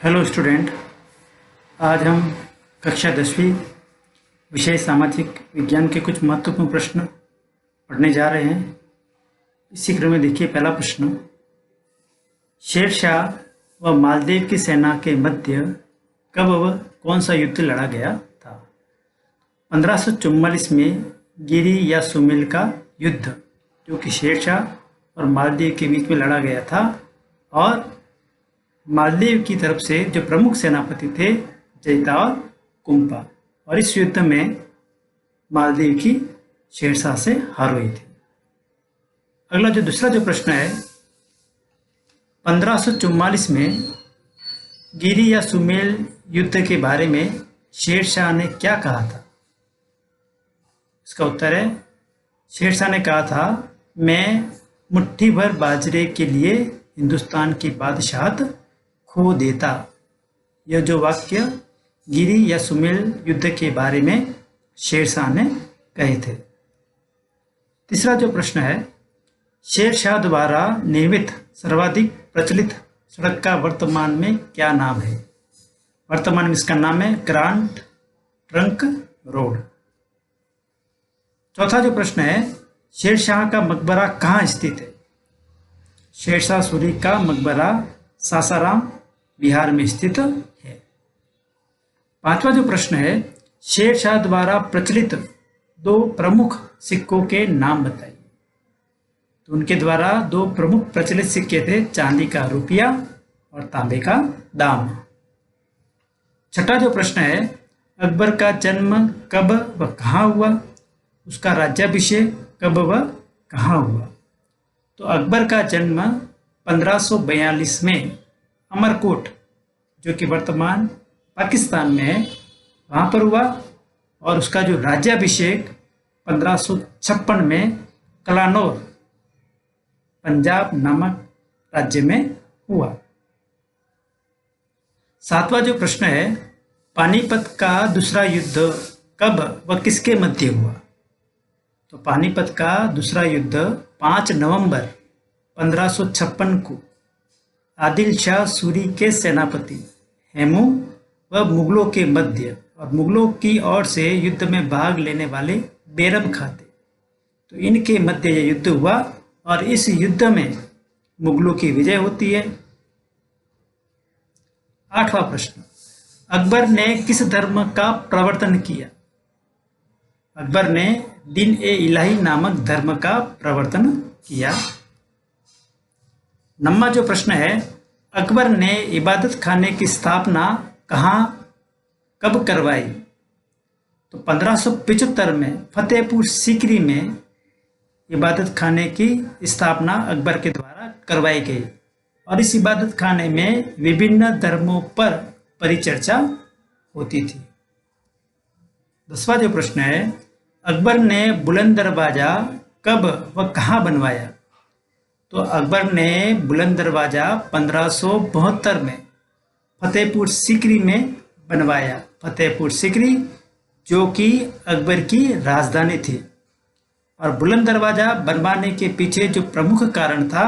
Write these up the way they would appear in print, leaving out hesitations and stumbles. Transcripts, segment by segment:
Hello student. आज हम कक्षा 10वीं विषय सामाजिक विज्ञान के कुछ महत्वपूर्ण प्रश्न पढ़ने जा रहे हैं। इसी क्रम में देखिए पहला प्रश्न, शेरशाह व मालदेव की सेना के मध्य कब व कौन सा युद्ध लड़ा गया था? 1544 में गिरी या सुमेल का युद्ध, जो कि शेरशाह और मालदेव के बीच में लड़ा गया था, और मालदेव की तरफ से जो प्रमुख सेनापति थे जयता और कुंपा, और इस युद्ध में मालदेव की शेरशाह से हार हुई थी। अगला दूसरा प्रश्न है, 1544 में गिरी या सुमेल युद्ध के बारे में शेरशाह ने क्या कहा था? इसका उत्तर है, शेरशाह ने कहा था, मैं मुट्ठी भर बाजरे के लिए हिंदुस्तान की बादशाहत खो देता। यह जो वाक्य गिरी या सुमेल युद्ध के बारे में शेरशाह ने कहे थे। तीसरा प्रश्न है, शेरशाह द्वारा निर्मित सर्वाधिक प्रचलित सड़क का वर्तमान में क्या नाम है? वर्तमान में इसका नाम है ग्रांड ट्रंक रोड। चौथा प्रश्न है, शेरशाह का मकबरा कहाँ स्थित है? शेरशाह सूरी का मकबरा सासाराम बिहार में स्थित है। पांचवा प्रश्न है, शेरशाह द्वारा प्रचलित दो प्रमुख सिक्कों के नाम बताइए। तो उनके द्वारा दो प्रमुख प्रचलित सिक्के थे, चांदी का रुपया और तांबे का दाम। छठा प्रश्न है, अकबर का जन्म कब व कहाँ हुआ? उसका राज्याभिषेक कब व कहाँ हुआ? तो अकबर का जन्म 1542 में अमरकोट, जो कि वर्तमान पाकिस्तान में है, वहाँ पर हुआ, और उसका जो राज्याभिषेक 1556 में कलानौर, पंजाब नामक राज्य में हुआ। सातवां प्रश्न है, पानीपत का दूसरा युद्ध कब व किसके मध्य हुआ? तो पानीपत का दूसरा युद्ध 5 नवंबर 1556 को आदिल शाह सूरी के सेनापति हेमू व मुगलों के मध्य, और मुगलों की ओर से युद्ध में भाग लेने वाले बैरम खां थे, तो इनके मध्य यह युद्ध हुआ, और इस युद्ध में मुगलों की विजय होती है। आठवां प्रश्न, अकबर ने किस धर्म का प्रवर्तन किया? अकबर ने दीन ए इलाही नामक धर्म का प्रवर्तन किया। नौवां प्रश्न है, अकबर ने इबादत खाने की स्थापना कहाँ कब करवाई? तो 1575 में फतेहपुर सीकरी में इबादत खाने की स्थापना अकबर के द्वारा करवाई गई, और इस इबादत खाने में विभिन्न धर्मों पर परिचर्चा होती थी। 10वां प्रश्न है, अकबर ने बुलंद दरवाजा कब व कहाँ बनवाया? तो अकबर ने बुलंद दरवाजा 1572 में फतेहपुर सीकरी में बनवाया। फतेहपुर सीकरी जो कि अकबर की राजधानी थी, और बुलंद दरवाजा बनवाने के पीछे जो प्रमुख कारण था,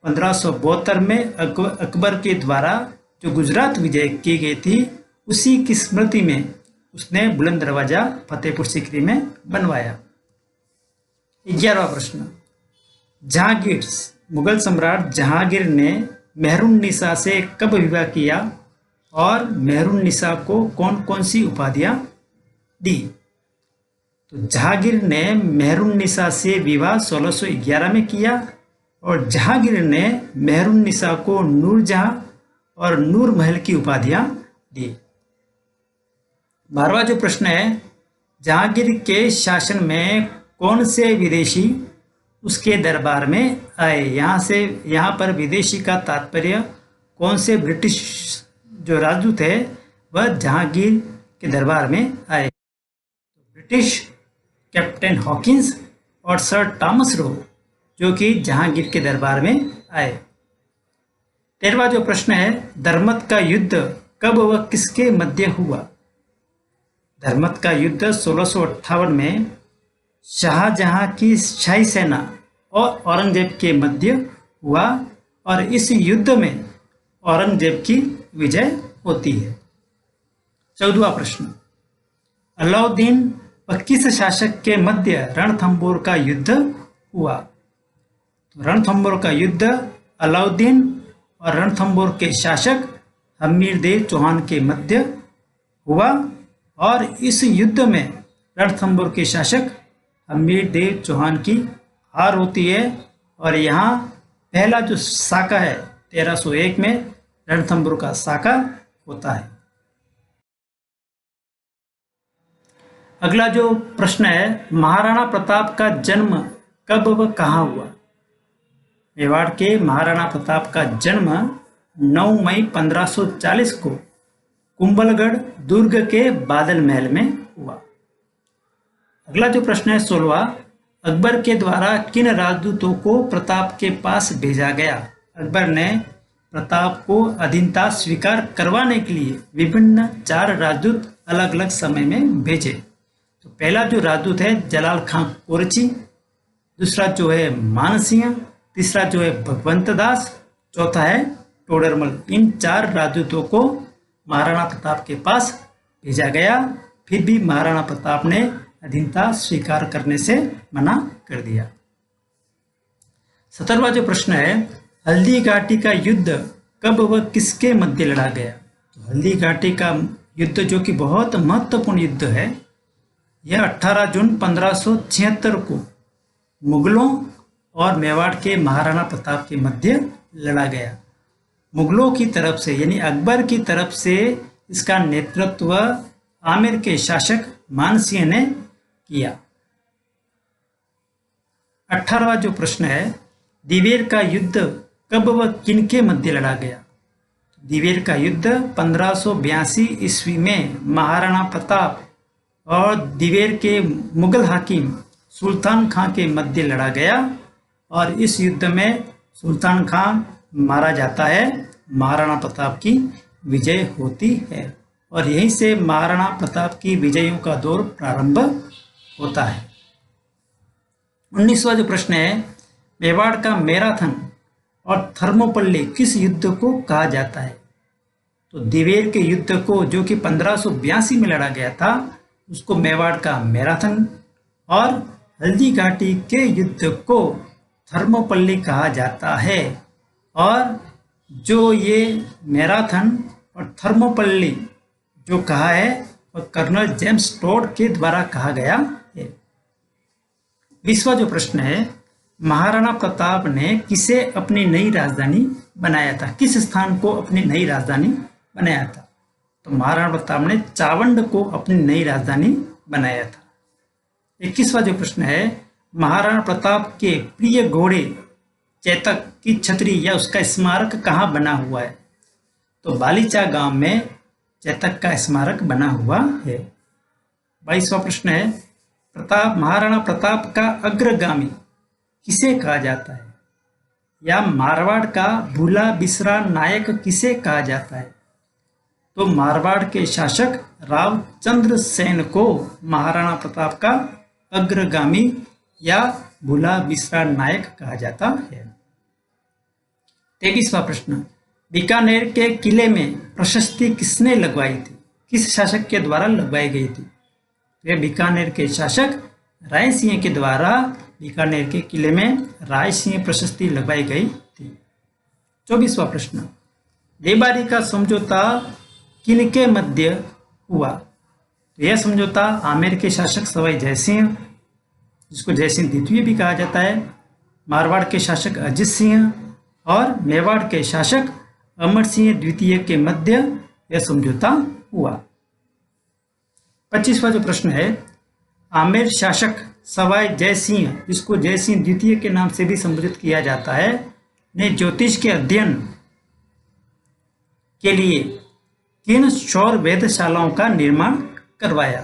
1572 में अकबर के द्वारा जो गुजरात विजय की गई थी, उसी की स्मृति में उसने बुलंद दरवाजा फतेहपुर सीकरी में बनवाया। 11वां प्रश्न, जहांगीर, मुगल सम्राट जहांगीर ने मेहरुन्निसा से कब विवाह किया, और मेहरुन्निसा को कौन कौन सी उपाधियां दी? तो जहांगीर ने मेहरुन्निसा से विवाह 1611 में किया, और जहांगीर ने मेहरुन्निसा को नूरजहां और नूर महल की उपाधियां दी। 12वां प्रश्न है, जहांगीर के शासन में कौन से विदेशी उसके दरबार में आए? यहाँ पर विदेशी का तात्पर्य कौन से ब्रिटिश जो राजदूत है वह जहांगीर के दरबार में आए? ब्रिटिश कैप्टन हॉकिंस और सर थॉमस रो, जो कि जहांगीर के दरबार में आए। 13वां प्रश्न है, धर्मत का युद्ध कब व किसके मध्य हुआ? धर्मत का युद्ध 1658 में शाहजहां की शाही सेना और औरंगजेब के मध्य हुआ, और इस युद्ध में औरंगजेब की विजय होती है। 14वां प्रश्न, अलाउद्दीन व किस शासक के मध्य रणथंभौर का युद्ध हुआ? तो रणथंभौर का युद्ध अलाउद्दीन और रणथंभौर के शासक हमीरदेव चौहान के मध्य हुआ और इस युद्ध में रणथंभौर के शासक हमीरदेव चौहान की हार होती है और यहाँ पहला जो साका है 1301 में रणथंभौर का साका होता है। अगला जो प्रश्न है, महाराणा प्रताप का जन्म कब व कहाँ हुआ? मेवाड़ के महाराणा प्रताप का जन्म 9 मई 1540 को कुंभलगढ़ दुर्ग के बादल महल में हुआ। अगला जो प्रश्न है 16वां, अकबर के द्वारा किन राजदूतों को प्रताप के पास भेजा गया? अकबर ने प्रताप को अधीनता स्वीकार करवाने के लिए विभिन्न 4 राजदूत अलग अलग समय में भेजे। तो पहला जो राजदूत है जलाल खां कोरची, दूसरा जो है मानसिंह, तीसरा जो है भगवंत दास, चौथा है टोडरमल। इन 4 राजदूतों को महाराणा प्रताप के पास भेजा गया, फिर भी महाराणा प्रताप ने अधीनता स्वीकार करने से मना कर दिया। 17वां जो प्रश्न है, हल्दी घाटी का युद्ध कब व किसके मध्य लड़ा गया? तो हल्दी घाटी का युद्ध जो कि बहुत महत्वपूर्ण युद्ध है, यह 18 जून 1576 को मुगलों और मेवाड़ के महाराणा प्रताप के मध्य लड़ा गया। मुगलों की तरफ से यानी अकबर की तरफ से इसका नेतृत्व आमेर के शासक मानसिंह ने किया। 18वां जो प्रश्न है, दिवेर का युद्ध कब व किनके मध्य लड़ा गया? दिवेर का युद्ध 1582 ईस्वी में महाराणा प्रताप और दिवेर के मुगल हाकिम सुल्तान खां के मध्य लड़ा गया और इस युद्ध में सुल्तान खां मारा जाता है, महाराणा प्रताप की विजय होती है और यहीं से महाराणा प्रताप की विजयों का दौर प्रारंभ होता है। 19वां जो प्रश्न है, मेवाड़ का मैराथन और थर्मोपल्ली किस युद्ध को कहा जाता है? तो दिवेर के युद्ध को जो कि 1582 में लड़ा गया था उसको मेवाड़ का मैराथन और हल्दी घाटी के युद्ध को थर्मोपल्ली कहा जाता है। और जो ये मैराथन और थर्मोपल्ली जो कहा है वह कर्नल जेम्स टोड के द्वारा कहा गया है। 20वां जो प्रश्न है, महाराणा प्रताप ने किसे अपनी नई राजधानी बनाया था? किस स्थान को अपनी नई राजधानी बनाया था? तो महाराणा प्रताप ने चावंड को अपनी नई राजधानी बनाया था। 21वां जो प्रश्न है, महाराणा प्रताप के प्रिय घोड़े चेतक की छतरी या उसका स्मारक कहाँ बना हुआ है? तो बालीचा गांव में चेतक का स्मारक बना हुआ है। 22वां प्रश्न है, महाराणा प्रताप का अग्रगामी किसे कहा जाता है? या मारवाड़ का भूला बिसरा नायक किसे कहा जाता है? तो मारवाड़ के शासक राव चंद्र सेन को महाराणा प्रताप का अग्रगामी या भूला बिसरा नायक कहा जाता है। 23वां प्रश्न, बीकानेर के किले में प्रशस्ति किसने लगवाई थी? किस शासक के द्वारा लगवाई गई थी? तो बीकानेर के शासक राय सिंह के द्वारा बीकानेर के किले में राय सिंह प्रशस्ति लगवाई गई थी। 24वां प्रश्न, देबारी का समझौता किनके मध्य हुआ? तो यह समझौता आमेर के शासक सवाई जयसिंह, जिसको जयसिंह द्वितीय भी कहा जाता है, मारवाड़ के शासक अजित सिंह और मेवाड़ के शासक अमर सिंह द्वितीय के मध्य यह समझौता हुआ। 25वां जो प्रश्न है, आमेर शासक सवाई जयसिंह, जिसको जयसिंह द्वितीय के नाम से भी संबोधित किया जाता है, ने ज्योतिष के अध्ययन के लिए किन सौर वेधशालाओं का निर्माण करवाया?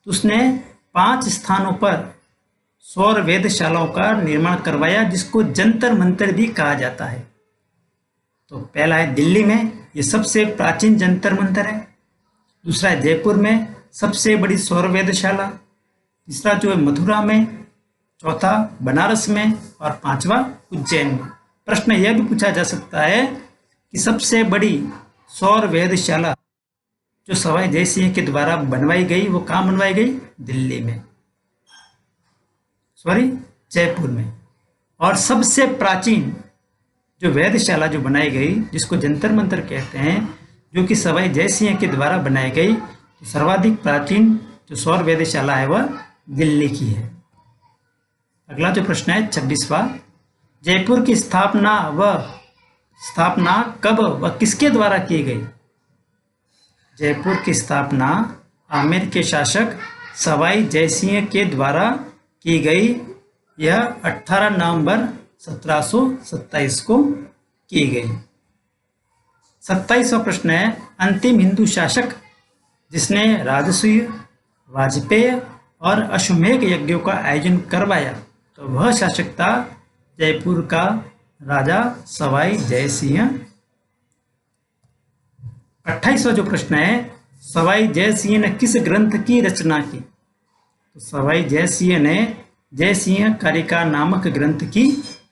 तो उसने 5 स्थानों पर सौर वेधशालाओं का निर्माण करवाया, जिसको जंतर मंतर भी कहा जाता है। तो पहला है दिल्ली में, ये सबसे प्राचीन जंतर मंतर है। दूसरा है जयपुर में, सबसे बड़ी सौर वेधशाला। तीसरा जो है मथुरा में, चौथा बनारस में और 5वां उज्जैन में। प्रश्न यह भी पूछा जा सकता है कि सबसे बड़ी सौर वेधशाला जो सवाई जय सिंह के द्वारा बनवाई गई वो कहाँ बनवाई गई? दिल्ली में, सॉरी जयपुर में। और सबसे प्राचीन जो वेधशाला जो बनाई गई, जिसको जंतर मंतर कहते हैं, जो कि सवाई जय सिंह के द्वारा बनाई गई, तो सर्वाधिक प्राचीन जो सौर वेधशाला है वह दिल्ली की है। अगला जो प्रश्न है 26वां, जयपुर की स्थापना कब व किसके द्वारा की गई? जयपुर की स्थापना आमेर के शासक सवाई जय सिंह के द्वारा की गई। यह 18 नवंबर 1727 को की गई। 27वां प्रश्न है, अंतिम हिंदू शासक जिसने राजसूय, वाजपेय और अश्वमेध यज्ञों का आयोजन करवाया, तो वह शासक था जयपुर का राजा सवाई जय सिंह। 28वां जो प्रश्न है, सवाई जय सिंह ने किस ग्रंथ की रचना की? तो सवाई जय सिंह ने जय सिंह कारिका नामक ग्रंथ की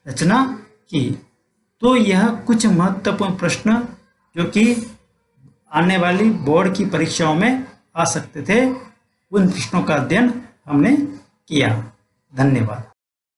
रचना की। तो यह कुछ महत्वपूर्ण प्रश्न जो कि आने वाली बोर्ड की परीक्षाओं में आ सकते थे, उन प्रश्नों का अध्ययन हमने किया। धन्यवाद।